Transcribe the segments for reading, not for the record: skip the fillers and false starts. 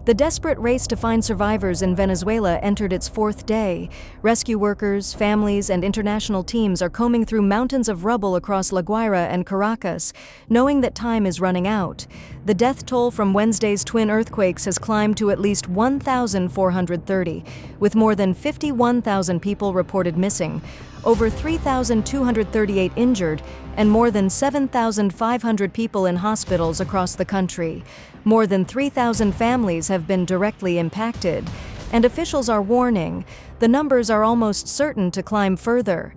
The desperate race to find survivors in Venezuela entered its fourth day. Rescue workers, families, and international teams are combing through mountains of rubble across La Guaira and Caracas, knowing that time is running out. The death toll from Wednesday's twin earthquakes has climbed to at least 1,430, with more than 51,000 people reported missing, over 3,238 injured, and more than 7,500 people in hospitals across the country. More than 3,000 families have been directly impacted, and officials are warning the numbers are almost certain to climb further.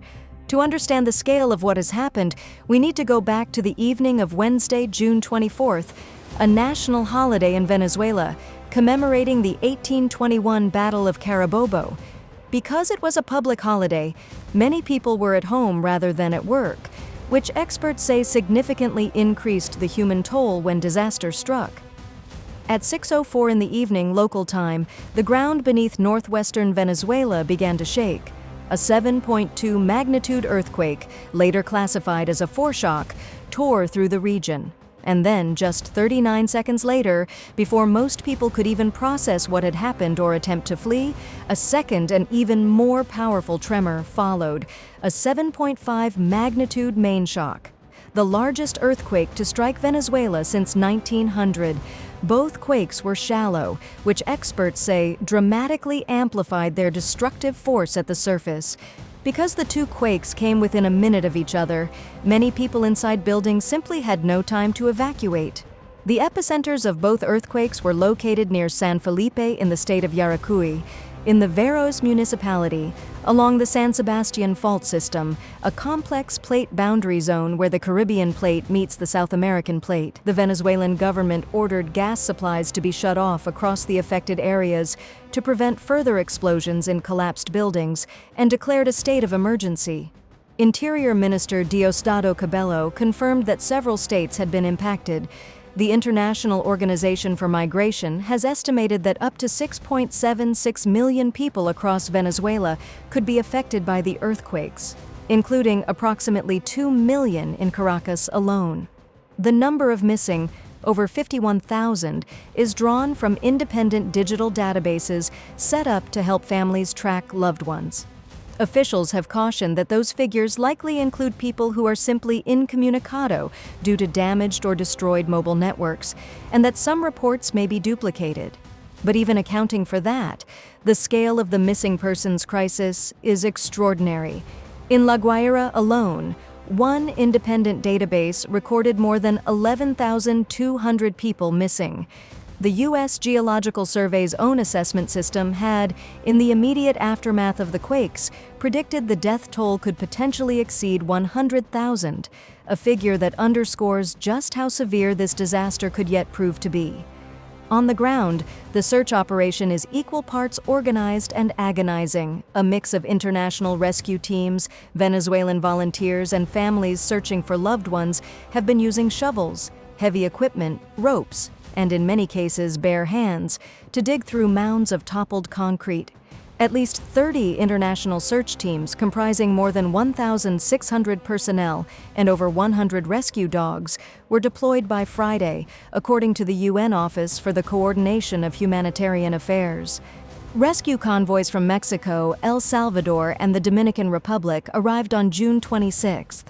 To understand the scale of what has happened, we need to go back to the evening of Wednesday, June 24th, a national holiday in Venezuela, commemorating the 1821 Battle of Carabobo. Because it was a public holiday, many people were at home rather than at work, which experts say significantly increased the human toll when disaster struck. At 6:04 in the evening local time, the ground beneath northwestern Venezuela began to shake. A 7.2 magnitude earthquake, later classified as a foreshock, tore through the region. And then, just 39 seconds later, before most people could even process what had happened or attempt to flee, a second and even more powerful tremor followed, a 7.5 magnitude main shock, the largest earthquake to strike Venezuela since 1900. Both quakes were shallow, which experts say dramatically amplified their destructive force at the surface. Because the two quakes came within a minute of each other, many people inside buildings simply had no time to evacuate. The epicenters of both earthquakes were located near San Felipe in the state of Yaracuy, in the Veros municipality, along the San Sebastian fault system, a complex plate boundary zone where the Caribbean plate meets the South American plate. The Venezuelan government ordered gas supplies to be shut off across the affected areas to prevent further explosions in collapsed buildings and declared a state of emergency. Interior Minister Diosdado Cabello confirmed that several states had been impacted. The International Organization for Migration has estimated that up to 6.76 million people across Venezuela could be affected by the earthquakes, including approximately 2 million in Caracas alone. The number of missing, over 51,000, is drawn from independent digital databases set up to help families track loved ones. Officials have cautioned that those figures likely include people who are simply incommunicado due to damaged or destroyed mobile networks, and that some reports may be duplicated. But even accounting for that, the scale of the missing persons crisis is extraordinary. In La Guaira alone, one independent database recorded more than 11,200 people missing. The U.S. Geological Survey's own assessment system had, in the immediate aftermath of the quakes, predicted the death toll could potentially exceed 100,000, a figure that underscores just how severe this disaster could yet prove to be. On the ground, the search operation is equal parts organized and agonizing, a mix of international rescue teams, Venezuelan volunteers, and families searching for loved ones have been using shovels, heavy equipment, ropes, and in many cases bare hands, to dig through mounds of toppled concrete. At least 30 international search teams comprising more than 1,600 personnel and over 100 rescue dogs were deployed by Friday, according to the UN Office for the Coordination of Humanitarian Affairs. Rescue convoys from Mexico, El Salvador, and the Dominican Republic arrived on June 26th.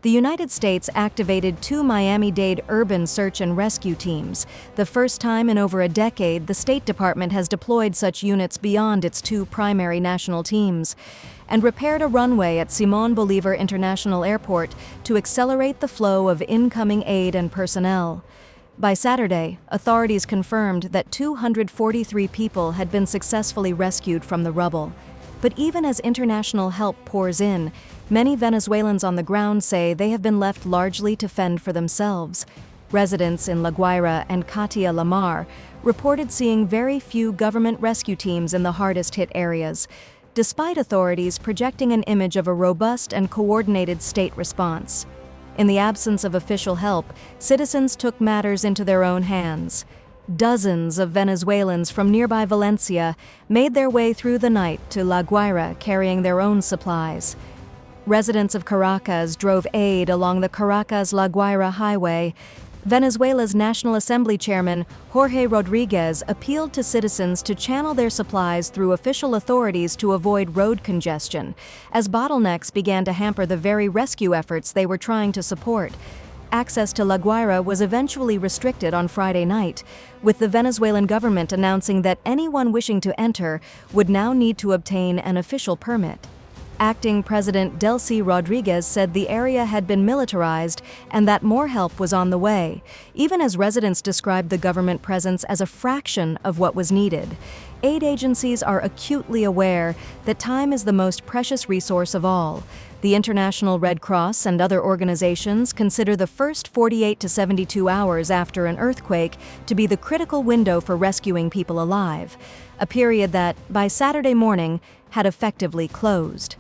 The United States activated 2 Miami-Dade urban search and rescue teams, the first time in over a decade the State Department has deployed such units beyond its 2 primary national teams, and repaired a runway at Simón Bolívar International Airport to accelerate the flow of incoming aid and personnel. By Saturday, authorities confirmed that 243 people had been successfully rescued from the rubble. But even as international help pours in, many Venezuelans on the ground say they have been left largely to fend for themselves. Residents in La Guaira and Catia La Mar reported seeing very few government rescue teams in the hardest-hit areas, despite authorities projecting an image of a robust and coordinated state response. In the absence of official help, citizens took matters into their own hands. Dozens of Venezuelans from nearby Valencia made their way through the night to La Guaira carrying their own supplies. Residents of Caracas drove aid along the Caracas-La Guaira highway. Venezuela's National Assembly Chairman Jorge Rodriguez appealed to citizens to channel their supplies through official authorities to avoid road congestion, as bottlenecks began to hamper the very rescue efforts they were trying to support. Access to La Guaira was eventually restricted on Friday night, with the Venezuelan government announcing that anyone wishing to enter would now need to obtain an official permit. Acting President Delcy Rodriguez said the area had been militarized and that more help was on the way, even as residents described the government presence as a fraction of what was needed. Aid agencies are acutely aware that time is the most precious resource of all. The International Red Cross and other organizations consider the first 48 to 72 hours after an earthquake to be the critical window for rescuing people alive, a period that, by Saturday morning, had effectively closed.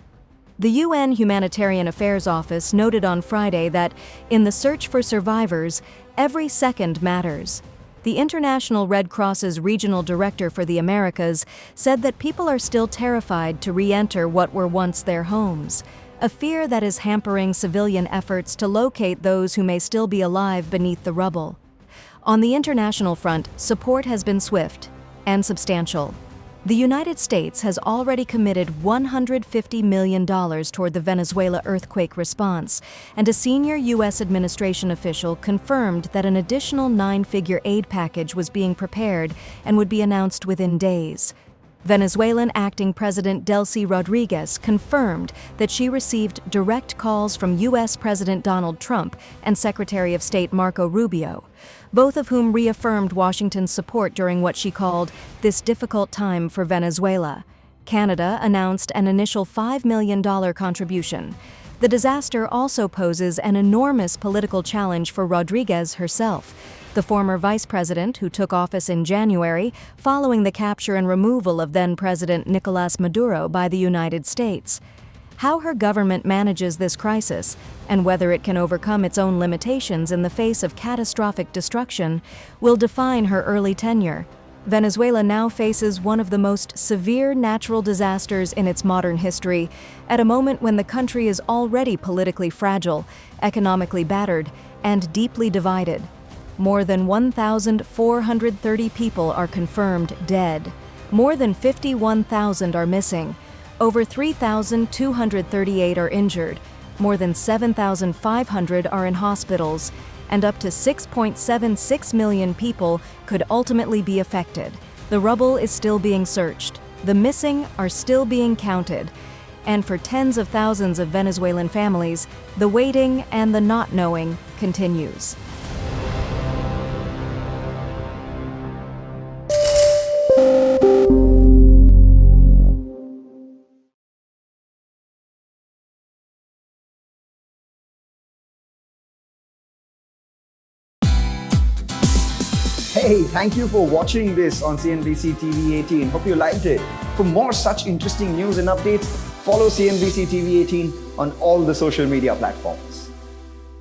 The UN Humanitarian Affairs Office noted on Friday that, in the search for survivors, every second matters. The International Red Cross's regional director for the Americas said that people are still terrified to re-enter what were once their homes, a fear that is hampering civilian efforts to locate those who may still be alive beneath the rubble. On the international front, support has been swift and substantial. The United States has already committed $150 million toward the Venezuela earthquake response, and a senior U.S. administration official confirmed that an additional 9-figure aid package was being prepared and would be announced within days. Venezuelan acting President Delcy Rodriguez confirmed that she received direct calls from U.S. President Donald Trump and Secretary of State Marco Rubio, both of whom reaffirmed Washington's support during what she called this difficult time for Venezuela. Canada announced an initial $5 million contribution. The disaster also poses an enormous political challenge for Rodriguez herself, the former vice president who took office in January following the capture and removal of then-President Nicolás Maduro by the United States. How her government manages this crisis, and whether it can overcome its own limitations in the face of catastrophic destruction, will define her early tenure. Venezuela now faces one of the most severe natural disasters in its modern history, at a moment when the country is already politically fragile, economically battered, and deeply divided. More than 1,430 people are confirmed dead. More than 51,000 are missing. Over 3,238 are injured. More than 7,500 are in hospitals. And up to 6.76 million people could ultimately be affected. The rubble is still being searched. The missing are still being counted. And for tens of thousands of Venezuelan families, the waiting and the not knowing continues. Hey, thank you for watching this on CNBC TV18. Hope you liked it. For more such interesting news and updates, follow CNBC TV18 on all the social media platforms.